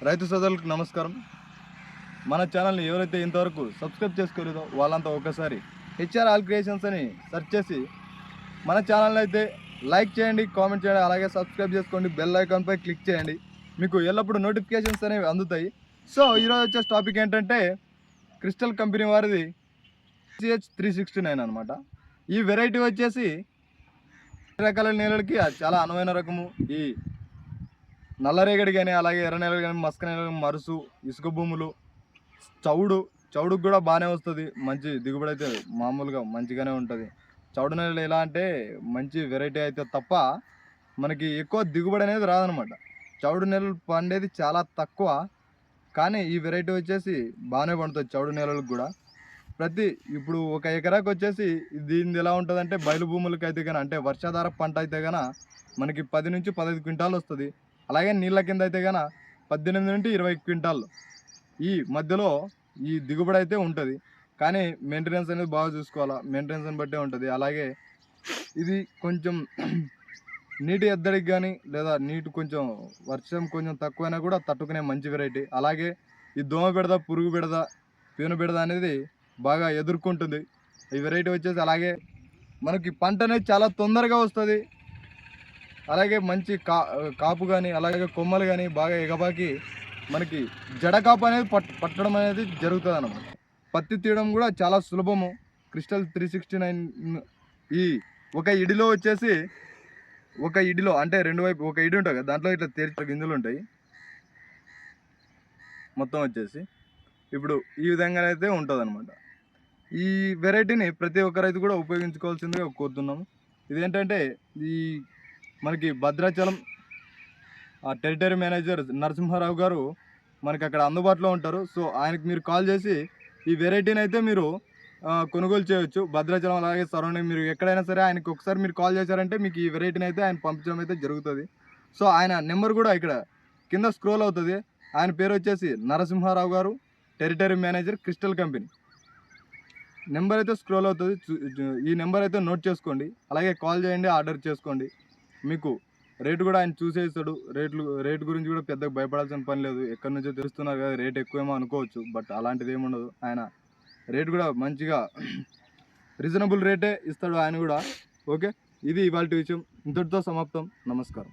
రైతు సోదరులకు నమస్కారం. మన ఛానల్ని ఎవరైతే ఇంతవరకు సబ్స్క్రైబ్ చేసుకోలేదో వాళ్ళంతా ఒకసారి హెచ్ఆర్ ఆల్ క్రియేషన్స్ అని సెర్చ్ చేసి మన ఛానల్ని అయితే లైక్ చేయండి, కామెంట్ చేయండి, అలాగే సబ్స్క్రైబ్ చేసుకోండి, బెల్ ఐకాన్పై క్లిక్ చేయండి. మీకు ఎల్లప్పుడూ నోటిఫికేషన్స్ అనేవి అందుతాయి. సో ఈరోజు వచ్చే టాపిక్ ఏంటంటే క్రిస్టల్ కంపెనీ వారిది CH369 అనమాట. ఈ వెరైటీ వచ్చేసి రకాల నేలలకి చాలా అనువైన రకము. ఈ నల్లరేగడి కానీ, అలాగే ఎర్ర నేలలు కానీ, మస్క నేలలు, మరుసు, ఇసుక భూములు, చౌడుకు కూడా బాగానే వస్తుంది. మంచి దిగుబడి అయితే మామూలుగా మంచిగానే ఉంటుంది. చౌడు నేలలు ఎలా అంటే మంచి వెరైటీ అయితే తప్ప మనకి ఎక్కువ దిగుబడి అనేది రాదనమాట. చౌడు నేలలు పండేది చాలా తక్కువ, కానీ ఈ వెరైటీ వచ్చేసి బాగానే పండుతుంది చౌడు నేలలకు కూడా. ఇప్పుడు ఒక ఎకరాకు వచ్చేసి దీనిది ఎలా ఉంటుందంటే బయలు భూములకి అయితే కానీ, అంటే వర్షాధార పంట అయితే కానీ మనకి 10 నుంచి 15 క్వింటాలు వస్తుంది. అలాగే నీళ్ళ కింద అయితే కనుక 18 నుండి 20 క్వింటాల్ ఈ మధ్యలో ఈ దిగుబడి అయితే ఉంటుంది. కానీ మెయింటెనెన్స్ అనేది బాగా చూసుకోవాలా, మెయింటెనెన్స్ని బట్టే ఉంటుంది. అలాగే ఇది కొంచెం నీటి ఎద్దడికి కానీ, లేదా నీటి కొంచెం వర్షం కొంచెం తక్కువైనా కూడా తట్టుకునే మంచి వెరైటీ. అలాగే ఈ దోమ బెడద, పురుగు బెడద, పీను బెడద అనేది బాగా ఎదుర్కొంటుంది ఈ వెరైటీ వచ్చేసి. అలాగే మనకి పంట అనేది చాలా తొందరగా వస్తుంది. అలాగే మంచి కాపు కానీ, అలాగే కొమ్మలు కానీ బాగా ఎగబాకి మనకి జడ కాపు అనేది పట్టడం అనేది జరుగుతుంది అన్నమాట. పత్తి తీయడం కూడా చాలా సులభము. క్రిస్టల్ 369 ఈ ఒక ఇడిలో వచ్చేసి, ఒక ఇడిలో అంటే రెండు వైపు ఒక ఇడి ఉంటుంది కదా, దాంట్లో ఇట్లా తెరిచిన గింజలు ఉంటాయి మొత్తం వచ్చేసి. ఇప్పుడు ఈ విధంగా అయితే ఉంటుంది అనమాట. ఈ వెరైటీని ప్రతి ఒక్క రైతు కూడా ఉపయోగించుకోవాల్సిందిగా కోరుతున్నాము. ఇదేంటంటే ఈ మనకి భద్రాచలం టెరిటరీ మేనేజర్ నరసింహారావు గారు మనకి అక్కడ అందుబాటులో ఉంటారు. సో ఆయనకు మీరు కాల్ చేసి ఈ వెరైటీని అయితే మీరు కొనుగోలు చేయవచ్చు. భద్రాచలం అలాగే సరౌండింగ్ మీరు ఎక్కడైనా సరే ఆయనకు ఒకసారి మీరు కాల్ చేశారంటే మీకు ఈ వెరైటీని అయితే ఆయన పంపించడం అయితే జరుగుతుంది. సో ఆయన నెంబర్ కూడా ఇక్కడ కింద స్క్రోల్ అవుతుంది. ఆయన పేరు వచ్చేసి నరసింహారావు గారు, territory manager, crystal company. Number అయితే స్క్రోల్ అవుతుంది. ఈ నెంబర్ అయితే నోట్ చేసుకోండి, అలాగే కాల్ చేయండి, ఆర్డర్ చేసుకోండి. మీకు రేటు కూడా ఆయన చూసేస్తాడు. రేటు గురించి కూడా పెద్దగా భయపడాల్సిన పని లేదు. ఎక్కడి నుంచో తెలుస్తున్నారు కదా, రేట్ ఎక్కువేమో అనుకోవచ్చు, బట్ అలాంటిది ఏముండదు. ఆయన రేటు కూడా మంచిగా రీజనబుల్ రేటే ఇస్తాడు ఆయన కూడా. ఓకే, ఇది ఇవాళ విషయం. ఇంతటితో సమాప్తం. నమస్కారం.